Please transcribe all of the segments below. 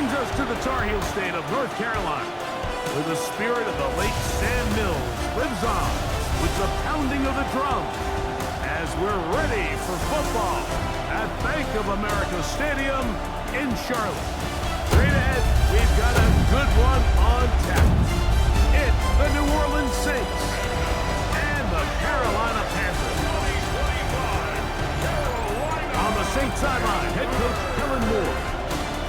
brings us to the Tar Heel state of North Carolina, where the spirit of the late Sam Mills lives on with the pounding of the drum as we're ready for football at Bank of America Stadium in Charlotte. Straight ahead, we've got a good one on tap. It's the New Orleans Saints and the Carolina Panthers. On the Saints sideline, head coach Kellen Moore.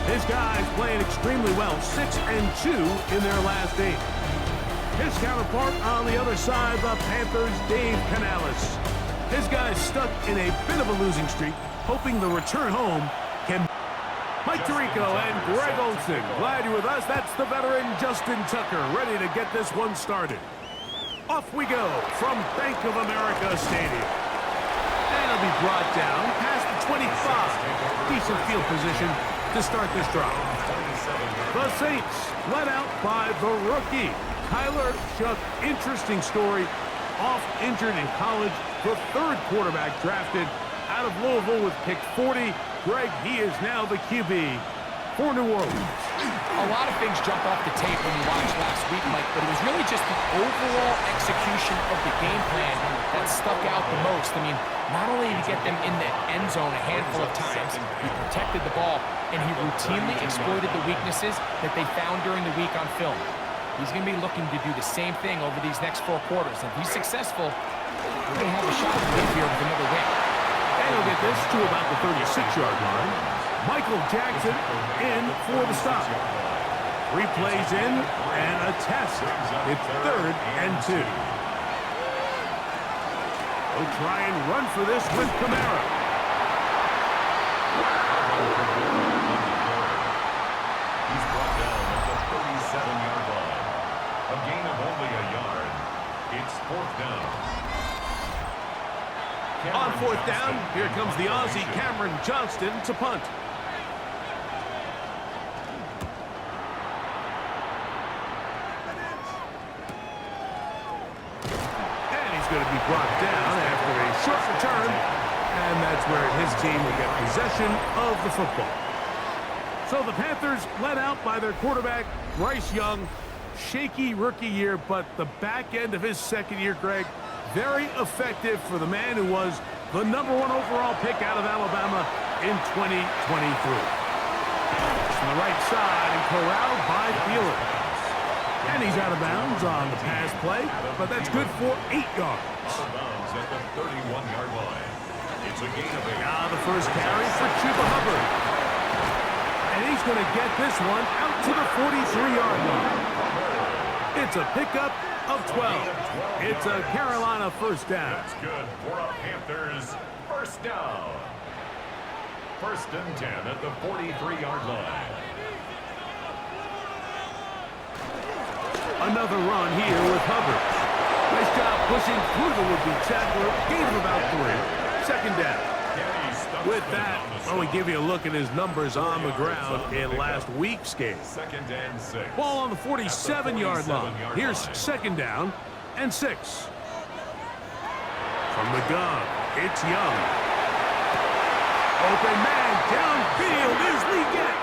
His guys playing extremely well, 6-2 in their last 8. His counterpart on the other side, the Panthers, Dave Canales. His guys stuck in a bit of a losing streak, hoping the return home can... Mike Tirico and Greg Olsen, glad you're with us. That's the veteran Justin Tucker, ready to get this one started. Off we go from Bank of America Stadium. And it'll be brought down past the 25. Decent field position to start this drive. The Saints led out by the rookie, Kyler Shough. Interesting story. Off injured in college, the third quarterback drafted out of Louisville with pick 40. Greg, he is now the QB for New Orleans. A lot of things jump off the tape when you watched last week, Mike, but it was really just the overall execution of the game plan that stuck out the most. I mean, not only did he get them in the end zone a handful of times, he protected the ball, and he routinely exploited the weaknesses that they found during the week on film. He's going to be looking to do the same thing over these next 4 quarters. If he's successful, we're going to have a shot to leave here with another win. And he'll get this to about the 36-yard line. Michael Jackson in for the stop. 3 plays in and a test. It's 3rd and 2. He'll try and run for this with Kamara. He's brought down at the 37-yard line. A gain of only a yard. It's 4th down. On 4th down, here comes the Aussie Cameron Johnston to punt. And he's going to be brought down after a short return. And that's where his team will get possession of the football. So the Panthers led out by their quarterback, Bryce Young. Shaky rookie year, but the back end of his second year, Greg, very effective for the man who was the #1 overall pick out of Alabama in 2023. From the right side and corralled by Thielen. And he's out of bounds on the pass play, but that's good for 8 yards. Out of bounds at the 31-yard line. It's a gain of 8. Now the first carry for Chuba Hubbard. And he's going to get this one out to the 43-yard line. It's a pickup of 12. It's a Carolina first down. That's good for a Panthers first down. 1st and 10 at the 43-yard line. Another run here with Hubbard. Nice job pushing through the would-be tackler. Gain of about 3. 2nd down. With that, we give you a look at his numbers on the ground in last week's game. 2nd and 6. Ball on the 47-yard line. Here's 2nd down and 6. From the gun, it's Young. Open man downfield is Leggett.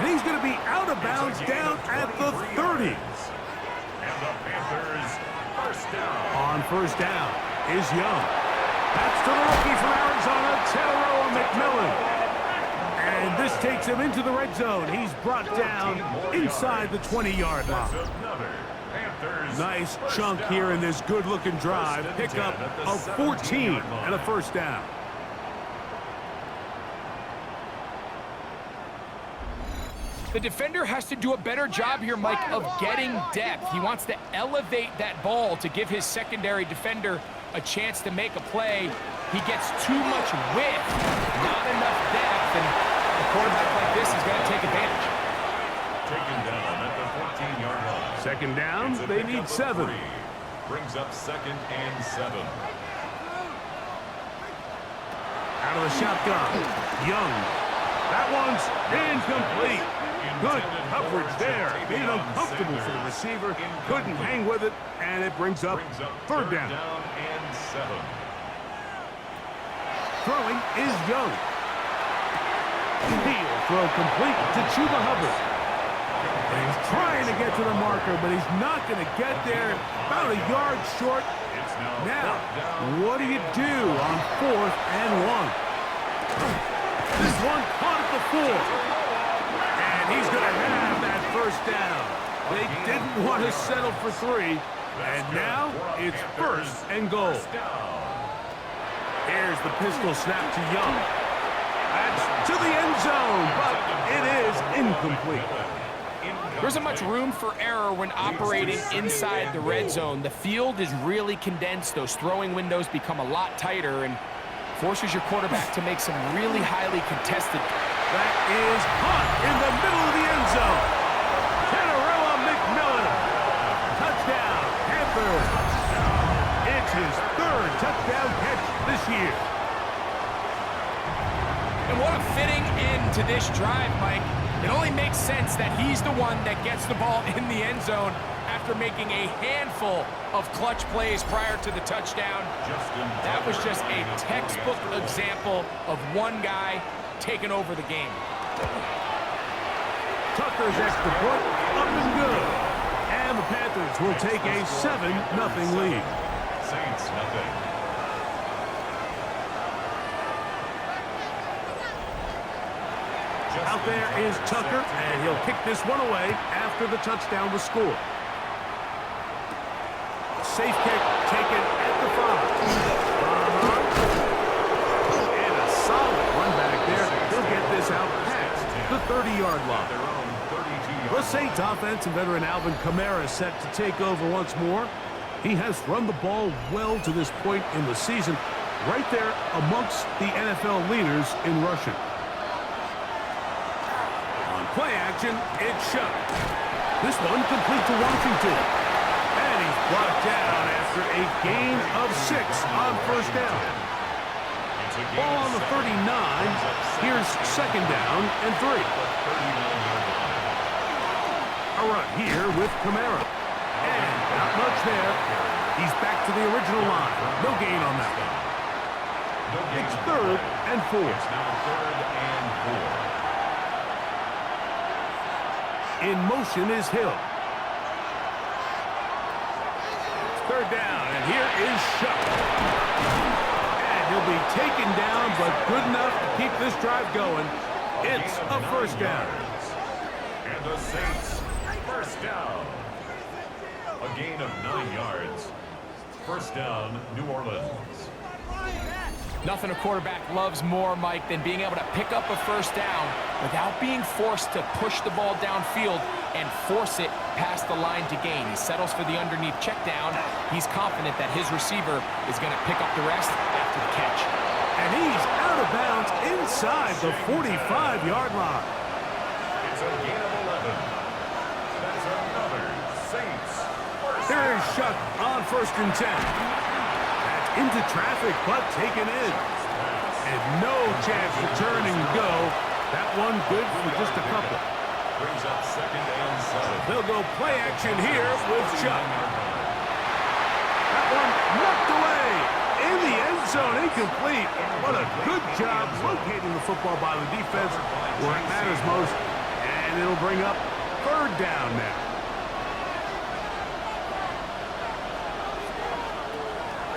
And he's going to be out of bounds down at the 30. And the Panthers first down. On first down is Young. That's to the rookie from Arizona, Terrell McMillan. And this takes him into the red zone. He's brought down inside the 20-yard line. Nice chunk here in this good-looking drive. Pickup of 14 and a first down. The defender has to do a better job here, Mike, of getting depth. He wants to elevate that ball to give his secondary defender a chance to make a play. He gets too much width, not enough depth, and a quarterback like this is going to take advantage. Taken down at the 14-yard line. 2nd down, they need 7. Brings up 2nd and 7. Out of the shotgun, Young. That one's incomplete. Good coverage there. Made it uncomfortable for the receiver. Couldn't hang with it, and it brings up 3rd down. And 7. Throwing is Young. Fields throw complete to Chuba Hubbard. And he's trying to get to the marker, but he's not going to get there. About a yard short. Now, what do you do on 4th and 1? This one caught at the 4. And he's going to have that first down. They didn't want to settle for 3. And now it's 1st and goal. Here's the pistol snap to Young. That's to the end zone, but it is incomplete. There isn't much room for error when operating inside the red zone. The field is really condensed. Those throwing windows become a lot tighter and forces your quarterback to make some really highly contested. That is caught in the middle of the end zone. Kenarella McMillan. Touchdown, Panthers. It's his 3rd touchdown catch this year. And what a fitting end to this drive, Mike. It only makes sense that he's the one that gets the ball in the end zone after making a handful of clutch plays prior to the touchdown. That was just a textbook example of one guy taking over the game. Tucker's extra point, up and good. And the Panthers will take a 7-0 lead. Saints, nothing. Out there is Tucker, and he'll kick this one away after the touchdown was scored. Safe kick taken at the 5. And a solid run back there. He'll get this out past the 30-yard line. The Saints offense and veteran Alvin Kamara set to take over once more. He has run the ball well to this point in the season, right there amongst the NFL leaders in rushing. Play action, it's shut. This one complete to Washington. And he's brought down after a gain of 6 on 1st down. Ball on the 39. Here's 2nd down and 3. A run here with Kamara. And not much there. He's back to the original line. No gain on that one. It's 3rd and 4. It's now 3rd and 4. In motion is Hill. 3rd down, and here is Shuck. And he'll be taken down, but good enough to keep this drive going. It's a 1st down. And the Saints, 1st down. A gain of 9 yards. 1st down, New Orleans. Nothing a quarterback loves more, Mike, than being able to pick up a 1st down without being forced to push the ball downfield and force it past the line to gain. He settles for the underneath check down. He's confident that his receiver is going to pick up the rest after the catch. And he's out of bounds inside the 45-yard line. It's a gain of 11. That's another Saints. Here is Shuck on 1st and 10. Into traffic, but taken in. And no chance to turn and go. That one good for just a couple. Brings up 2nd and 7. They'll go play action here with Chuck. That one knocked away. In the end zone, incomplete. What a good job locating the football by the defense where it matters most. And it'll bring up 3rd down now.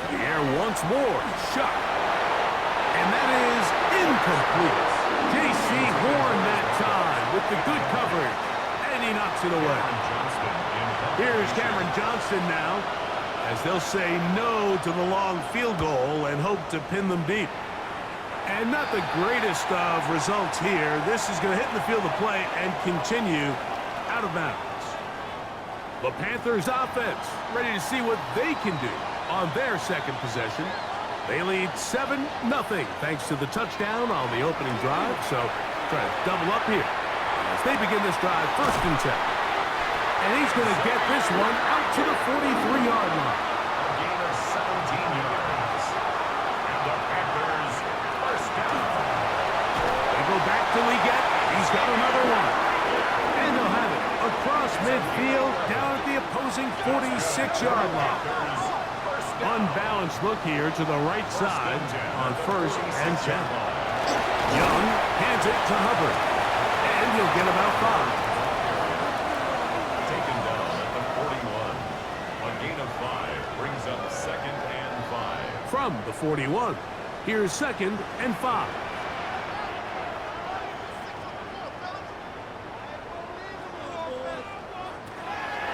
The air once more, Shuck. And that is incomplete. J.C. Horn that time with the good coverage. And he knocks it away. Here's Cameron Johnston now, as they'll say no to the long field goal and hope to pin them deep. And not the greatest of results here. This is going to hit in the field of play and continue out of bounds. The Panthers offense ready to see what they can do on their 2nd possession. They lead 7-0 thanks to the touchdown on the opening drive. So try to double up here as they begin this drive 1st and 10. And he's going to get this one out to the 43-yard line. A gain of 17 yards. And the Panthers, 1st down. They go back to Leggett. He's got another one. And they'll have it across midfield down at the opposing 46-yard line. Unbalanced look here to the right side on 1st and 10. Young hands it to Hubbard. and he'll get about 5. Taken down at the 41. A gain of 5 brings up 2nd and 5. From the 41, here's 2nd and 5.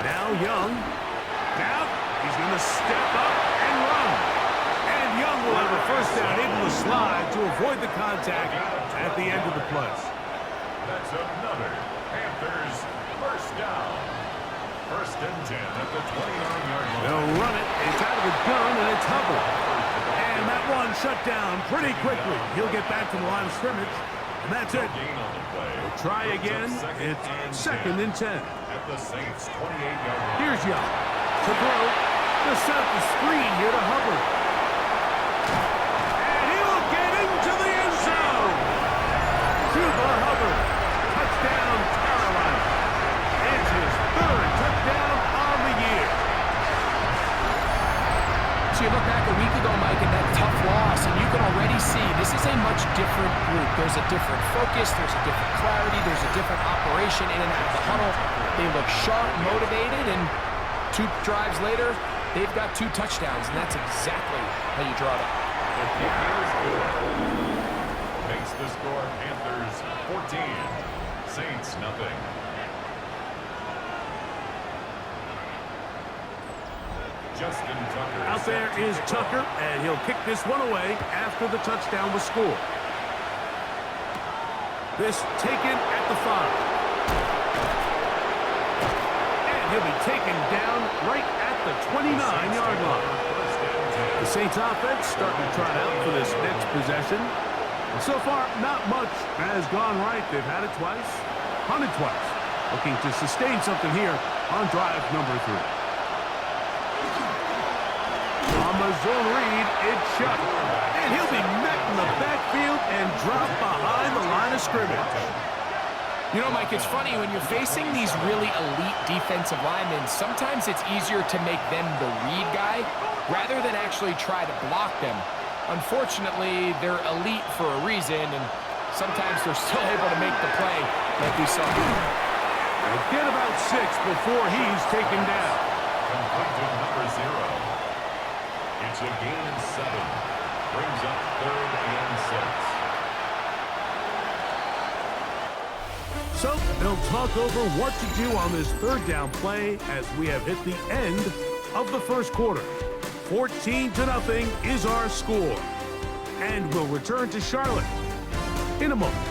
Now Young. Now he's going to step up and run. And Young will have a first down into the slide to avoid the contact at the end of the play. That's another Panthers first down. 1st and 10 at the 29-yard line. They'll run it. It's out of the gun, and it's Hubbard. And that one shut down pretty quickly. He'll get back to the line of scrimmage, and that's it. Gain on the play. We'll try again. It's 2nd and 10. At the Saints 28-yard line. Here's Young to throw. To set up the screen here to Hubbard. And he will get into the end zone. Chuba Hubbard. Touchdown, Carolina. It's his 3rd touchdown on the year. So you look back a week ago, Mike, at that tough loss, and you can already see this is a much different group. There's a different focus, there's a different clarity, there's a different operation in and out of the huddle. They look sharp, motivated, and 2 drives later, they've got 2 touchdowns, and that's exactly how you draw it up. The kick is good. Makes the score Panthers 14. Saints nothing. Justin Tucker. Out there is Tucker, and he'll kick this one away after the touchdown was scored. This taken at the 5. And he'll be taken down right at the 29-yard line. The Saints offense starting to trot out for this next possession. And so far, not much has gone right. They've had it twice, punted twice. Looking to sustain something here on drive number 3. On the zone read, it's shut. And he'll be met in the backfield and dropped behind the line of scrimmage. You know, Mike, it's funny, when you're facing these really elite defensive linemen, sometimes it's easier to make them the read guy rather than actually try to block them. Unfortunately, they're elite for a reason, and sometimes they're still able to make the play like we saw. They'll get about 6 before he's taken down. Complete to number 0. It's a gain of 7. Brings up 3rd and 6. So they'll talk over what to do on this 3rd down play as we have hit the end of the 1st quarter. 14-0 is our score. And we'll return to Charlotte in a moment.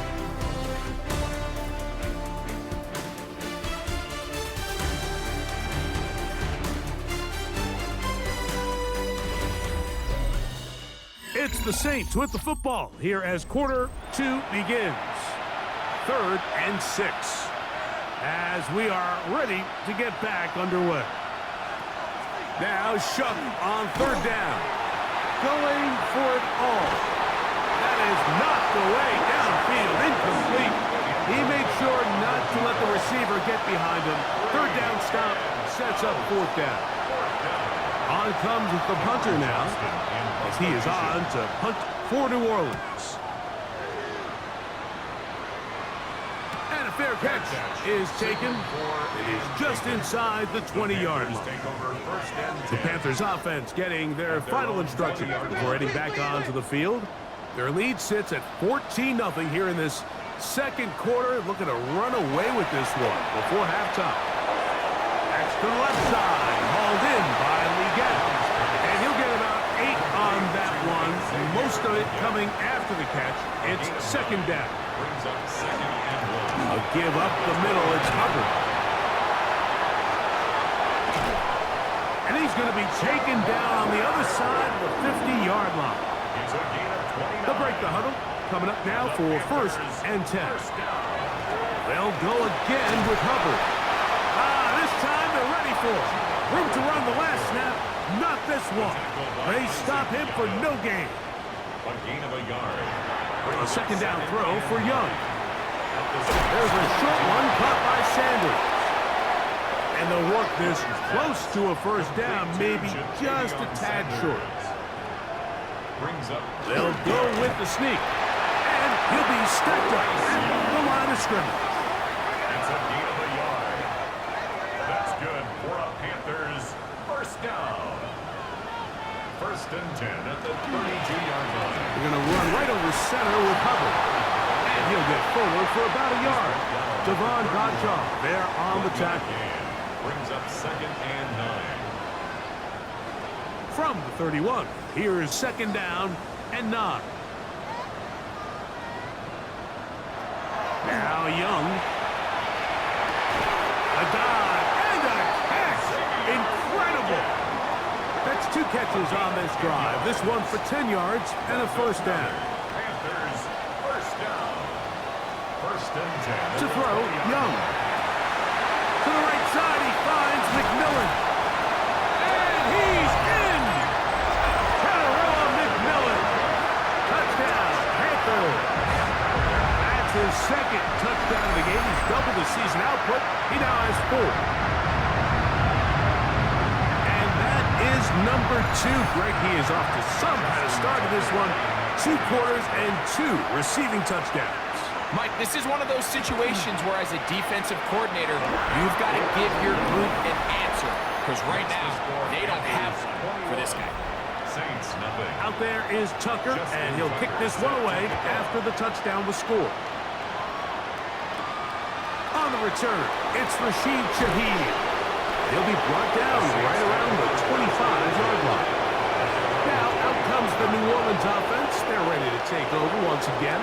It's the Saints with the football here as quarter 2 begins. 3rd and 6 as we are ready to get back underway. Now Shuck on 3rd down. Going for it all. That is knocked away downfield, incomplete. He made sure not to let the receiver get behind him. 3rd down stop sets up 4th down. On comes the punter now as he is on to punt for New Orleans. And a fair catch is taken. It is just inside the 20-yard line. The Panthers offense getting their final instruction before heading back onto the field. Their lead sits at 14-0 here in this 2nd quarter. Looking to run away with this one before halftime. That's to the left side, hauled in by Leggett. And he'll get about 8 on that one. Most of it coming after the catch. It's 2nd down. Brings up 2nd and 1. A give up the middle, it's Hubbard. And he's going to be taken down on the other side of the 50-yard line. It's a gain of 29. They'll break the huddle. Coming up now for 1st and 10. They'll go again with Hubbard. This time they're ready for it. Room to run the last snap. Not this one. They stop him for no gain. A gain of a yard. A 2nd down throw for Young. There's a short one caught by Sanders. And they'll work this close to a 1st down, maybe just a tad short. They'll go with the sneak. And he'll be stacked up at the line of scrimmage. get forward for about a yard. Devon Gottschalk there on the tackle. Brings up 2nd and 9. From the 31, here's 2nd down and 9. Now Young. A dive and a catch. Incredible. That's 2 catches on this drive. This one for 10 yards and a 1st down. Panthers, 1st down. 1st and 10. To throw, Young. To the right side, he finds McMillan. And he's in. Tyrell McMillan. Touchdown, Panthers. That's his 2nd touchdown of the game. He's doubled his season output. He now has 4. And that is number 2. Greg, he is off to some kind of start in this one. 2 quarters and 2 receiving touchdowns. Mike, this is one of those situations where as a defensive coordinator, you've got to give your group an answer. Because right now, they don't have one for this guy. Saints, nothing. Out there is Tucker, and he'll kick this one away after the touchdown was scored. On the return, it's Rashid Shaheed. He'll be brought down right around the 25-yard line. Now, out comes the New Orleans offense. They're ready to take over once again.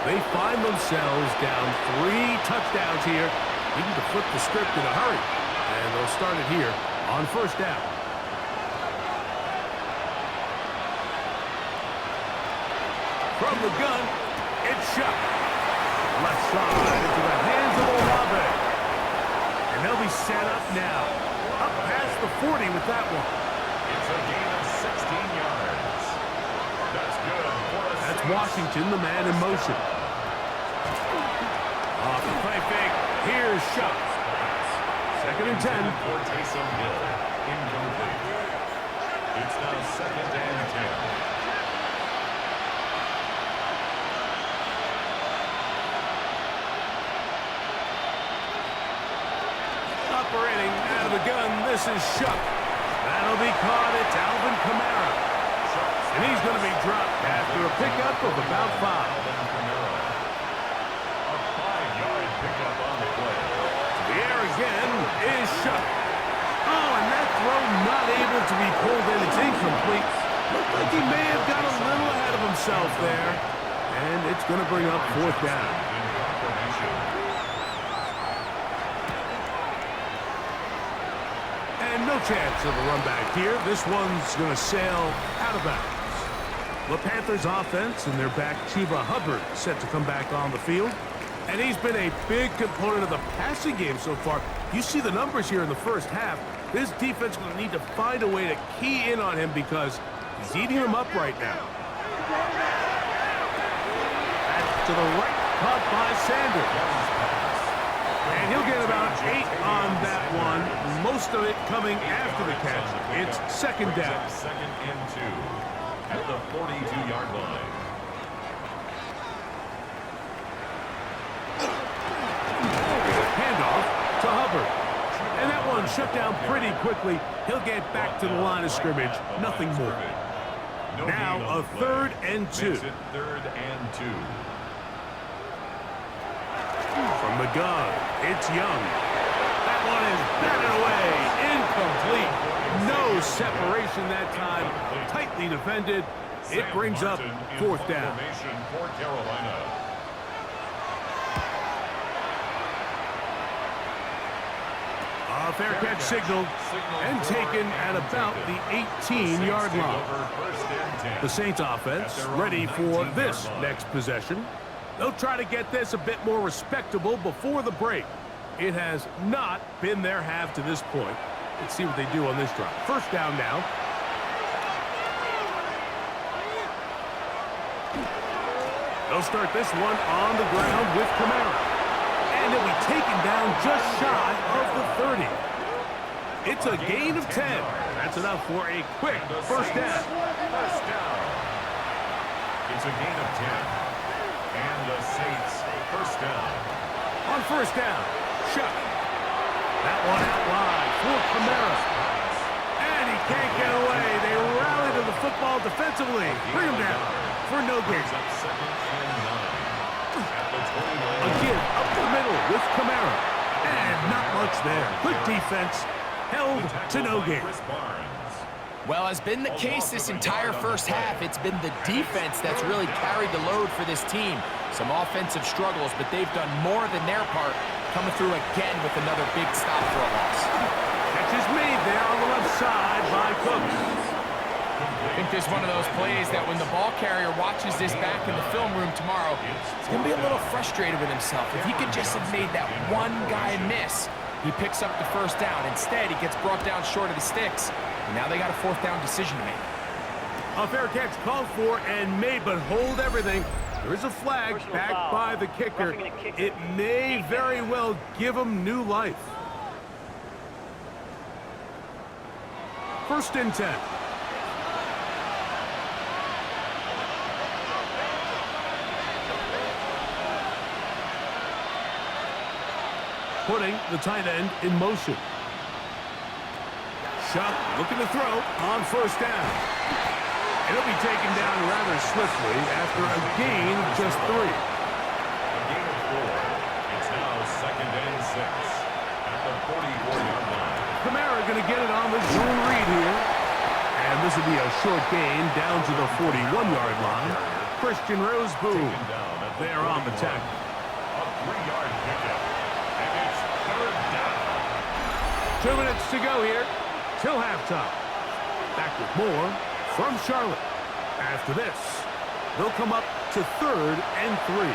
They find themselves down 3 touchdowns here, needing to flip the script in a hurry. And they'll start it here on 1st down. From the gun, it's shot. Left side into the hands of Olave. And they'll be set up now. Up past the 40 with that one. It's a gain of 16 yards. That's good for a That's Saints. Washington, the man in motion. Off the play fake. Here's Shuck. 2nd and 10. For Taysom Hill. Incomplete. It's now 2nd and 10. Operating out of the gun, this is Shuck. That'll be caught. It's Alvin Kamara. And he's going to be dropped after a pickup of about 5. Alvin Kamara. A 5-yard pickup on the play. The air again is Shuck. Oh, and that throw not able to be pulled in. It's incomplete. Looked like he may have got a little ahead of himself there. And it's going to bring up 4th down. In confirmation. And no chance of a run back here. This one's going to sail out of bounds. The Panthers offense and their back Chuba Hubbard set to come back on the field. And he's been a big component of the passing game so far. You see the numbers here in the 1st half. This defense will need to find a way to key in on him because he's eating them up right now. Back to the right, caught by Sanders. And he'll get about 8 on that one. Most of it coming after the catch. It's 2nd down. 2nd and 2 at the 42-yard line. Handoff to Hubbard. And that one shut down pretty quickly. He'll get back to the line of scrimmage. Nothing more. Now a 3rd and 2. Makes it 3rd and 2. From the gun, it's Young. That one is batted away. Incomplete. No separation that time. Tightly defended. It brings up 4th down. Formation for Carolina. A fair catch signaled and taken at about the 18-yard line. The Saints offense ready for this next possession. They'll try to get this a bit more respectable before the break. It has not been their half to this point. Let's see what they do on this drive. 1st down now. They'll start this one on the ground with Kamara. And he'll be taken down just shy of the 30. It's a gain of 10. That's enough for a quick 1st down. 1st down. It's a gain of 10. And the Saints 1st down. On 1st down, Shuck. That one out wide for Kamara. And he can't get away. They rally to the football defensively. Bring him down for no gain. Brings up 2nd and 9 at the 29. A give up the middle with Kamara. And not much there. Good defense. Held to no gain. Well, as been the case this entire first half, it's been the defense that's really carried the load for this team. Some offensive struggles, but they've done more than their part, coming through again with another big stop for a loss. Catch is made there on the left side by Cooks. I think there's one of those plays that when the ball carrier watches this back in the film room tomorrow, he's going to be a little frustrated with himself. If he could just have made that one guy miss, he picks up the first down. Instead, he gets brought down short of the sticks. And now they got a fourth down decision to make. A fair catch called for and made, but hold everything. There is a flag back by the kicker. It may very well give him new life. First and 10. Putting the tight end in motion. Shot looking to throw on first down. It'll be taken down rather swiftly after a gain of just 3. A gain of 4. It's now second and 6 at the 44-yard line. Kamara going to get it on the zone read here. And this will be a short gain down to the 41-yard line. Christian Rosebou there on the tackle. A 3-yard pickup. And it's third down. 2 minutes to go here till halftime. Back with more from Charlotte. After this, they'll come up to 3rd and 3.